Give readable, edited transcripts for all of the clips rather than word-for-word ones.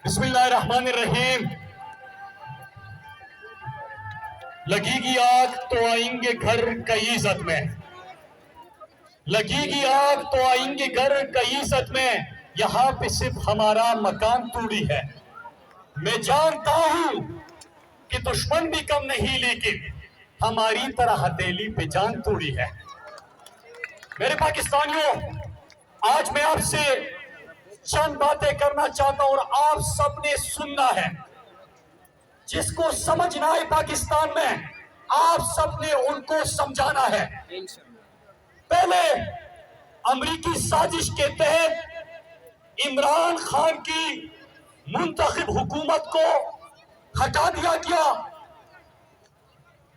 बिस्मिल्लाहिर्रहमानिर्रहीम। लगेगी आग तो आएंगे घर कई इज्जत में, लगेगी आग तो आएंगे घर कई इज्जत में। यहाँ पे सिर्फ हमारा मकान तोड़ी है। मैं जानता हूँ कि दुश्मन भी कम नहीं, लेकिन हमारी तरह हथेली पे जान तोड़ी है। मेरे पाकिस्तानियों, आज मैं आपसे चंद बातें करना चाहता हूं और आप सबने सुनना है। जिसको समझना है पाकिस्तान में, आप सबने उनको समझाना है। पहले अमेरिकी साजिश के तहत इमरान खान की मुंतखब हुकूमत को हटा दिया गया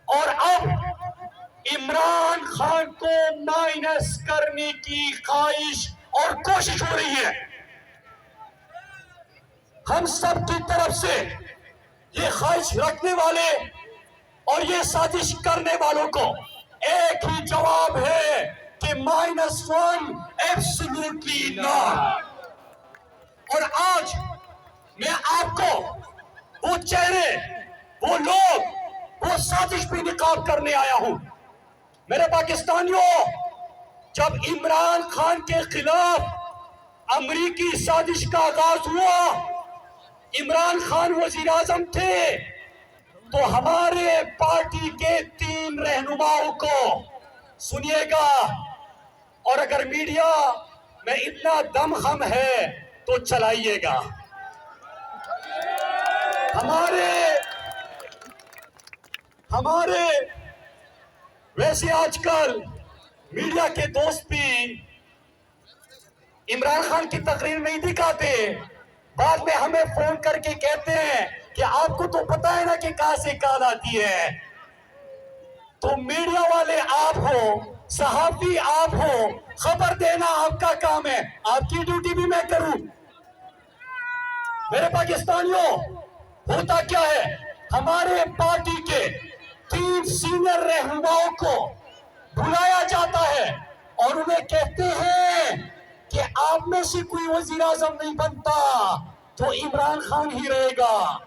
और अब इमरान खान को माइनस करने की ख्वाहिश और कोशिश हो रही है। हम सब की तरफ से ये ख्वाहिश रखने वाले और ये साजिश करने वालों को एक ही जवाब है कि -1 एब्सोल्युटली नॉट। और आज मैं आपको वो चेहरे, वो लोग, वो साजिश भी निकाब करने आया हूं। मेरे पाकिस्तानियों, जब इमरान खान के खिलाफ अमेरिकी साजिश का आगाज हुआ, इमरान खान वजीर आजम थे, तो हमारे पार्टी के 3 रहनुमाओं को सुनिएगा। और अगर मीडिया में इतना दमखम है तो चलाइएगा। हमारे वैसे आजकल मीडिया के दोस्त भी इमरान खान की तकरीर नहीं दिखाते, बाद में हमें फोन करके कहते हैं कि आपको तो पता है ना कि कहां से कॉल आती है। तो मीडिया वाले आप हो, सहाफी आप हो, खबर देना आपका काम है, आपकी ड्यूटी भी मैं करूं। मेरे पाकिस्तानियों, होता क्या है, हमारे पार्टी के 3 सीनियर रहनुमाओं को बुलाया जाता है और उन्हें कहते हैं कि आप में से कोई वजीर आजम नहीं बनता तो इमरान खान ही रहेगा।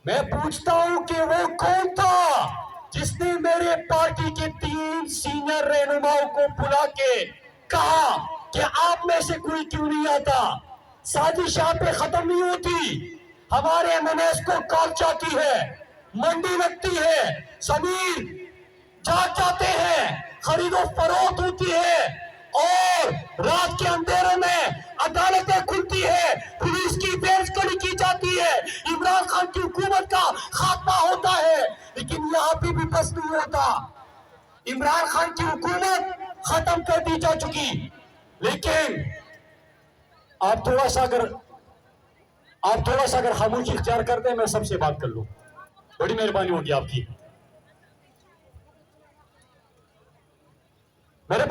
मैं पूछता हूं कि वो कौन था जिसने मेरे पार्टी के 3 सीनियर रहनुमाओं को बुला के कहा कि आप में से कोई क्यों नहीं आता। साजिश यहाँ पे खत्म नहीं होती। हमारे एमएनएस को कॉल जाती है, मंडी लगती है, जमीन जाग जाते हैं, खरीदो फरोख्त होती है और रात के अंधेरे में अदालतें खुलती है, पुलिस की बेंच कड़ी की जाती है, इमरान खान की हुकूमत का खात्मा होता है। लेकिन यहाँ पे भी बस नहीं होता। इमरान खान की हुकूमत खत्म कर दी जा चुकी। लेकिन आप थोड़ा सा अगर खामोशी इख्तियार कर दें, मैं सबसे बात कर लूं, बड़ी मेहरबानी होगी आपकी। मेरे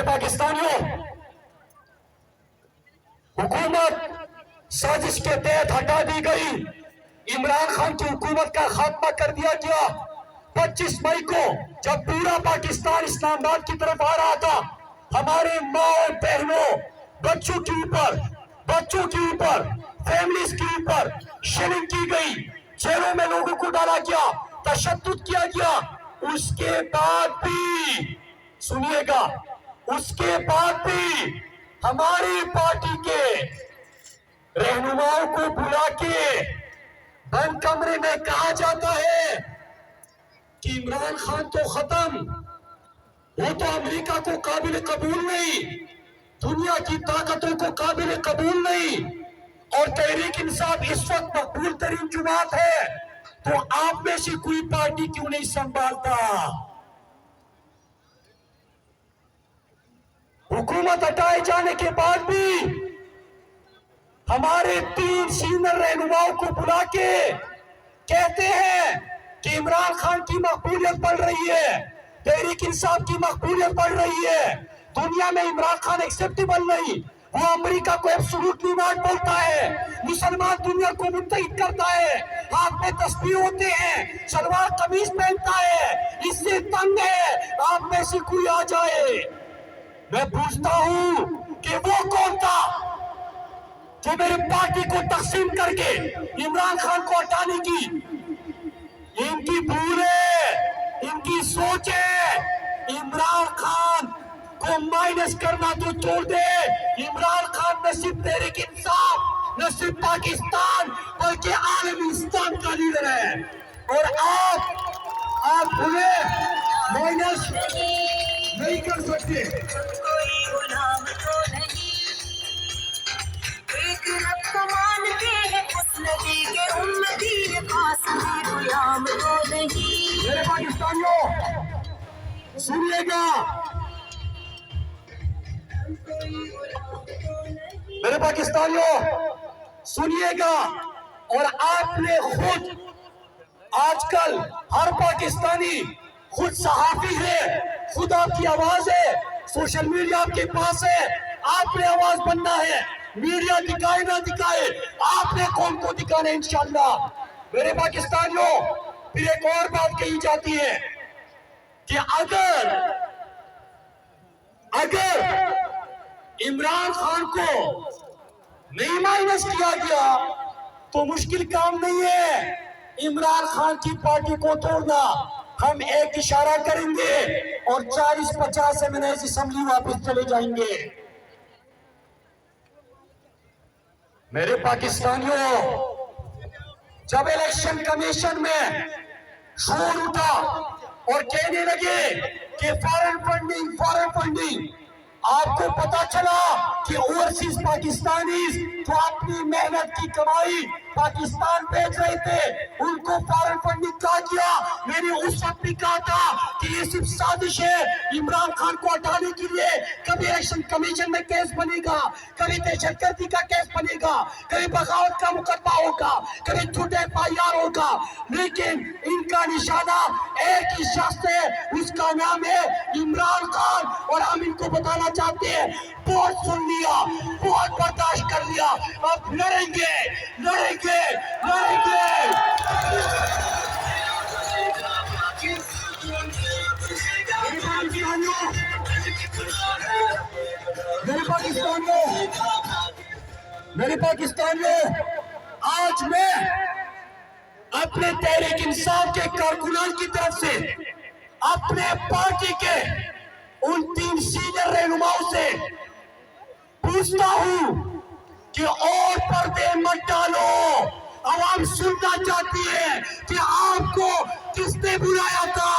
पाकिस्तानियों, हुकूमत साजिश के तहत हटा दी गई। इमरान खान की हुकूमत का खात्मा कर दिया गया। 25 मई को जब पूरा पाकिस्तान इस्लामाबाद की तरफ आ रहा था, हमारे माओ बहनों, बच्चों के ऊपर, फैमिलीज के ऊपर शेलिंग की गई, जेलों में लोगों को डाला गया, तशद्दुद किया गया। उसके बाद भी सुनिएगा, उसके बाद भी हमारी पार्टी के रहनुमाओं को बुला के बंद कमरे में कहा जाता है कि इमरान खान तो खत्म, वो तो अमेरिका को काबिल कबूल नहीं, दुनिया की ताकतों को काबिल कबूल नहीं, और तहरीक इंसाफ इस वक्त मकबूल तरीन जमात है, तो आप में से कोई पार्टी क्यों नहीं संभालता। हुकूमत हटाए जाने के बाद भी हमारे 3 सीनियर रहनुमाओं को बुला के कहते हैं कि इमरान खान की मकबूलियत बढ़ रही है, तहरीक इंसाफ की मकबूलियत बढ़ रही है, दुनिया में इमरान खान एक्सेप्टेबल नहीं, वो अमेरिका को एब्सोल्युटली नॉट बोलता है, मुसलमान दुनिया को मुत्तहिद करता है, हाथ में तस्बीह होते हैं, सलवार कमीज पहनता है, इससे तंग है, आप में से कोई आ जाए। मैं पूछता हूं कि वो कौन था जो मेरे पार्टी को तकसीम करके इमरान खान को हटाने की? इनकी भूल है, इनकी सोच है। इमरान खान को माइनस करना तो छोड़ दे, इमरान खान न सिर्फ तहरीक इंसाफ, न सिर्फ पाकिस्तान, बल्कि आलमी इस्लाम का लीडर है। और आप उन्हें माइनस नहीं कर सकते। कोई गुलाम तो नहीं, एक रब को मानते हैं उस नबी के उम्मती, खास भी गुलाम तो नहीं। मेरे पाकिस्तानियों सुनिएगा, मेरे पाकिस्तानियों सुनिएगा। और आपने खुद आजकल हर पाकिस्तानी खुद सहाफी है, खुद आपकी आवाज है, सोशल मीडिया आपके पास है, आपने आवाज बनना है। मीडिया दिखाए ना दिखाए, आपने कौन को दिखाना है इंशाल्लाह। मेरे पाकिस्तानियों, फिर एक और बात कही जाती है कि अगर इमरान खान को नहीं माइनस किया गया तो मुश्किल काम नहीं है इमरान खान की पार्टी को तोड़ना। हम एक इशारा करेंगे और 40-50 एमएनएस असेंबली वापस चले जाएंगे। मेरे पाकिस्तानियों, जब इलेक्शन कमीशन में शोर उठा और कहने लगे कि फॉरेन फंडिंग, आपको पता चला कि ओवरसीज पाकिस्तानी जो अपनी मेहनत की कमाई पाकिस्तान भेज रहे थे, उनको फॉरेन फंडिंग कहा गया। मैंने उस वक्त भी कहा था कि ये सिर्फ साजिश है इमरान खान को हटाने के लिए। कभी इलेक्शन कमीशन में केस बनेगा, कभी दहशतगर्दी का केस बनेगा, कभी बगावत का मुकदमा होगा, कभी झूठे एफआईआर होगा, लेकिन इनका निशाना एक ही शख्स है, उसका नाम है इमरान खान। और हम इनको बताना चाहते हैं, बहुत सुन लिया, बहुत बर्दाश्त कर लिया, अब लड़ेंगे लड़ेंगे लड़ेंगे। मेरे पाकिस्तानियों, आज मैं अपने तहरीक इंसाफ के कारकुनान की तरफ से अपने पार्टी के उन 3 सीनियर रहनुमाओं से पूछता हूं कि और पर्दे मत डालो। आवाम सुनना चाहती है कि आपको किसने बुलाया था।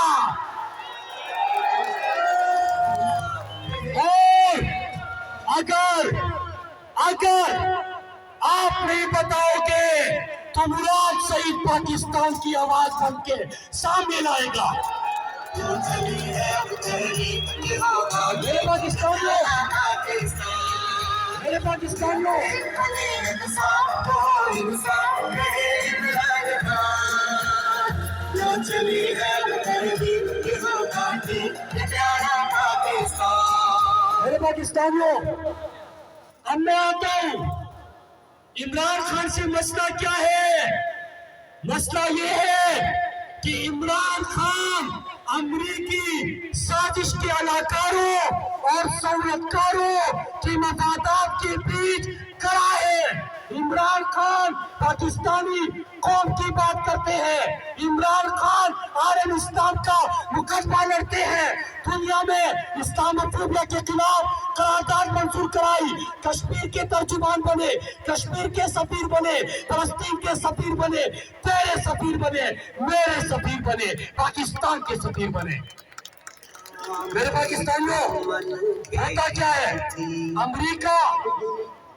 और अगर आप नहीं बताओगे तो मुराद सईद पाकिस्तान की आवाज बन के सामने लाएगा। मेरे पाकिस्तानियों, अब मैं आता हूं इमरान खान से। मसला क्या है? मसला ये है कि इमरान खान अमरीकी साजिश के अलाकारों और सौलतकारों की मफादात के बीच खड़ा है। इमरान खान पाकिस्तानी कौम की बात करते हैं, इमरान खान आलम इस्लाम का मुकदमा लड़ते हैं, दुनिया में इस्लामोफोबिया के खिलाफ करारदाद मंजूर कराई, कश्मीर के तर्जुमान बने, कश्मीर के सफीर बने, फलस्तीन के सफीर बने, तेरे सफीर बने, मेरे सफीर बने, पाकिस्तान के सफीर बने। मेरे पाकिस्तानियों, होता क्या है?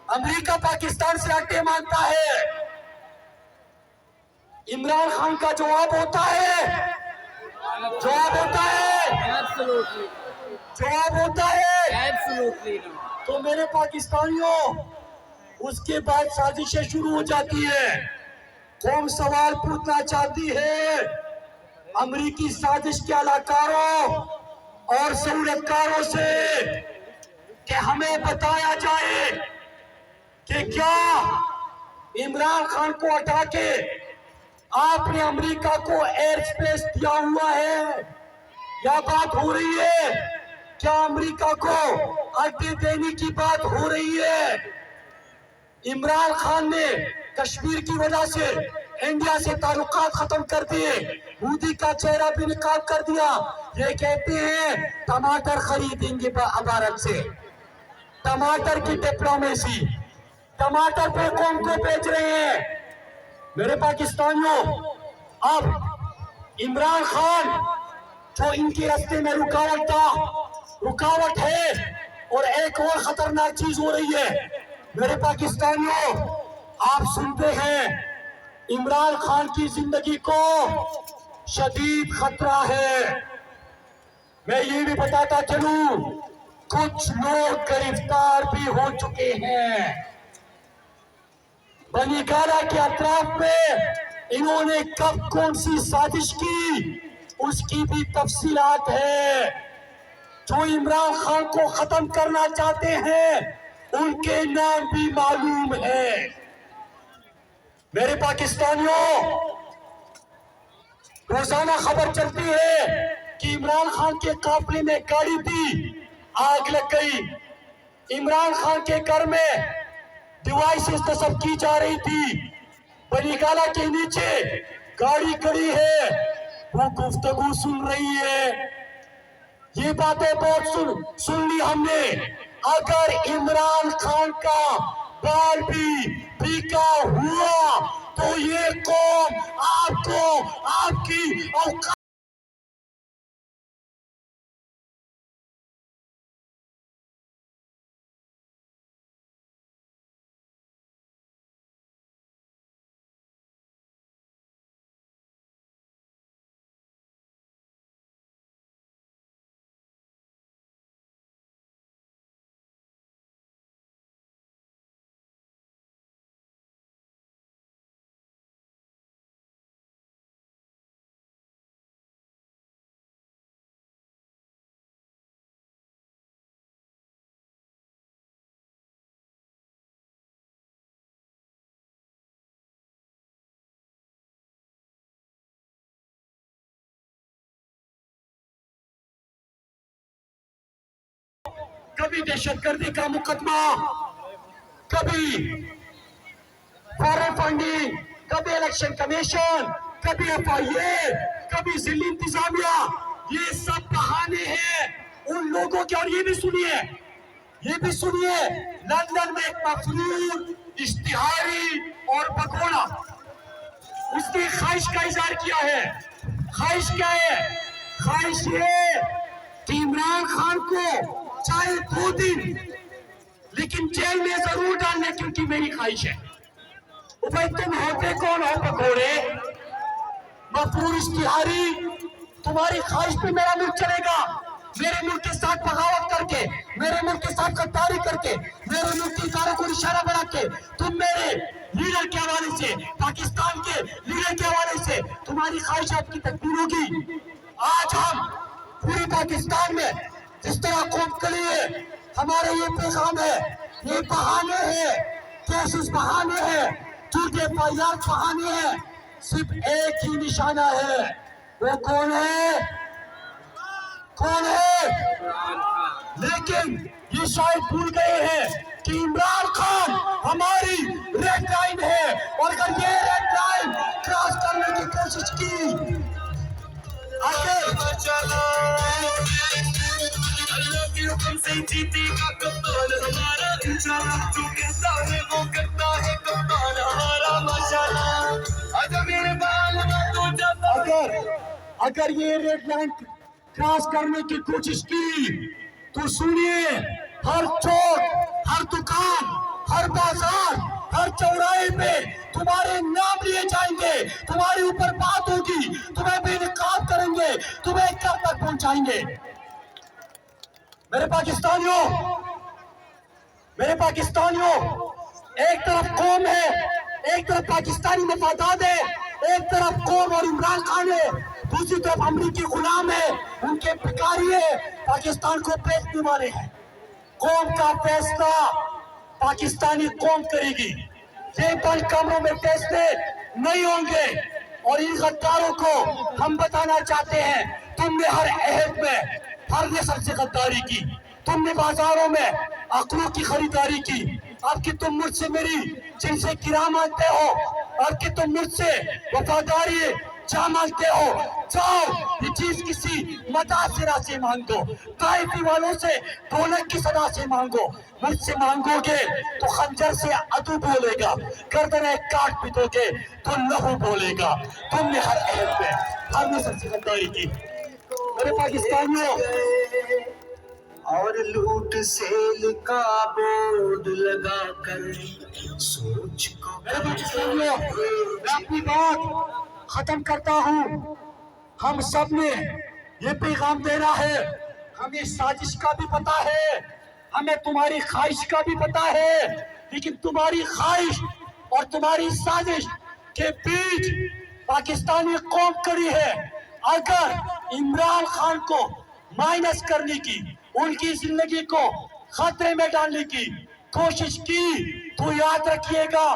अमेरिका पाकिस्तान से अड्डे मांगता है। इमरान खान का जवाब होता है तो मेरे पाकिस्तानियों, उसके बाद साजिशें शुरू हो जाती है। कौम सवाल पूछना चाहती है अमरीकी साजिश के अलाकारों और सहूलतकारों से कि हमें बताया जाए कि क्या इमरान खान को हटा के आपने अमेरिका को एयर स्पेस दिया हुआ है या बात हो रही है? क्या अमेरिका को अड्डे देने की बात हो रही है? इमरान खान ने कश्मीर की वजह से इंडिया से ताल्लुकात खत्म कर दिए, मोदी का चेहरा भी निकाल कर दिया। ये कहते हैं टमाटर खरीदेंगे भारत से, टमाटर की डिप्लोमेसी, टमाटर पे कौन को बेच रहे हैं? मेरे पाकिस्तानियों, अब इमरान खान जो इनके रास्ते में रुकावट था, रुकावट है, और एक और खतरनाक चीज हो रही है। मेरे पाकिस्तानियों, आप सुनते हैं इमरान खान की जिंदगी को शदीद खतरा है। मैं ये भी बताता चलूं, कुछ लोग गिरफ्तार भी हो चुके हैं। बनीगाला के अतराफ में इन्होंने कब कौन सी साजिश की, उसकी भी तफसीलात है। जो इमरान खान को खत्म करना चाहते हैं उनके नाम भी मालूम है। मेरे पाकिस्तानियों, रोजाना खबर चलती है कि इमरान खान के काफिले में गाड़ी थी, आग लग गई। इमरान खान के घर में डिवाइसेस नस्ब की जा रही थी। बनीगाला के नीचे गाड़ी खड़ी है, वो गुफ्तगू सुन रही है। ये बातें बहुत सुन ली हमने। अगर इमरान खान का बाल भी फीका हुआ तो ये कौम आपको आपकी औकात कभी दहशतगर्दी का मुकदमा, कभी फॉरेन फंडिंग, कभी इलेक्शन कमीशन, कभी FIA, कभी जिला इंतजामिया, ये सब बहाने हैं उन लोगों के। और ये भी सुनिए, लंदन में एक मफरूर इश्तिहारी और भगोड़ा, उसने ख्वाहिश का इजहार किया है। ख्वाहिश क्या है? ख्वाहिश ये कि इमरान खान को चाहे 2 दिन लेकिन जेल में जरूर डालने, क्योंकि मेरी ख्वाहिश है। भाई तुम होते कौन हो भगोड़े, मफरूर इश्तिहारी? तुम्हारी ख्वाहिश पे मेरा मुल्क चलेगा। मेरे मुल्क के साथ बगावत करके, मेरे मुल्क के साथ गद्दारी करके, मेरे मुल्क के इदारों को निशाना बना के तुम मेरे लीडर के हवाले से, पाकिस्तान के लीडर के हवाले से तुम्हारी ख्वाहिशात की तकमील होगी। आज हम पूरे पाकिस्तान में जिस तरह कौम के लिए हमारे ये पैगाम है, ये बहाने हैं, केसेस बहाने हैं, झूठे FIR बहाने हैं, सिर्फ एक ही निशाना है। वो कौन है? कौन है? लेकिन ये शायद भूल गए हैं कि इमरान खान हमारी रेड लाइन है, और अगर ये रेड लाइन क्रॉस करने की कोशिश की, से जीतेगा कप्तान हमारा, इंशाल्लाह जो कहता है वो करता है कप्तान हमारा, माशाल्लाह। आजा मेरे बाल तो जब अगर ये रेड लाइन क्रॉस करने की कोशिश की तो सुनिए, हर चौक, हर दुकान, हर बाजार, हर चौराहे पे तुम्हारे नाम लिए जाएंगे, तुम्हारे ऊपर बात होगी, तुम्हें बेनकाब करेंगे, तुम्हें घर तक पहुंचाएंगे। मेरे पाकिस्तानियों, एक तरफ कौम है, एक तरफ पाकिस्तानी मफादात है, एक तरफ कौम और इमरान खान है, दूसरी तरफ अमरीकी गुलाम है, उनके भिखारी है, पाकिस्तान को बेचने वाले हैं। कौम का फैसला पाकिस्तानी कौम करेगी। ये बंद कमरों में फैसले नहीं होंगे। और इन गद्दारों को हम बताना चाहते हैं, तुमने हर अहद में हर नस्ल से गद्दारी की, तुमने बाजारों में अकलों की खरीदारी की। अब कि तुम मुझसे मेरी जिनसे किरा मांगते हो, अब कि तुम मुझसे वफादारी जा मांगते हो, जाओ ये चीज किसी मतासिरा से मांगो, ताइफी वालों से ढोलक की सदा से मांगो। मुझसे मांगोगे तो खंजर से अदू बोलेगा, गर्दनें काट पीटोगे तो लहू बोलेगा। तुमने हर अहद में हर नस्ल से गद्दारी की। मेरे पाकिस्तानियों, और लूट सेल का बोर्ड लगा कर सोच को मेरे पाकिस्तानियों, मैं अपनी बात खत्म करता हूँ। हम सब ने ये पैगाम देना है, हमें साजिश का भी पता है, हमें तुम्हारी ख्वाहिश का भी पता है, लेकिन तुम्हारी ख्वाहिश और तुम्हारी साजिश के बीच पाकिस्तानी कौम खड़ी है। अगर इमरान खान को माइनस करने की, उनकी जिंदगी को खतरे में डालने की कोशिश की तो याद रखिएगा,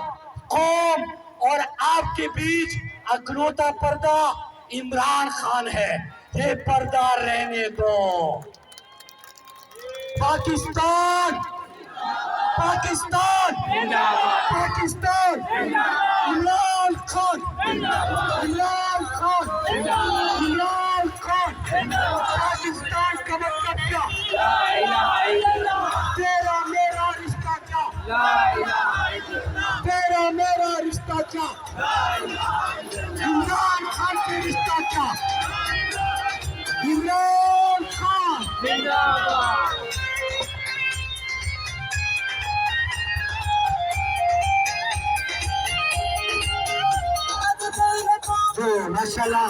कौम और आपके बीच अखरोटा पर्दा इमरान खान है। ये पर्दा रहने दो। पाकिस्तान पाकिस्तान पाकिस्तान, इमरान खान, इमरान खान, इमरान खान। पाकिस्तान का मतलब क्या? तेरा मेरा रिश्ता क्या? तेरा मेरा रिश्ता क्या? इमरान खान से रिश्ता क्या? इमरान खान माशाल्लाह।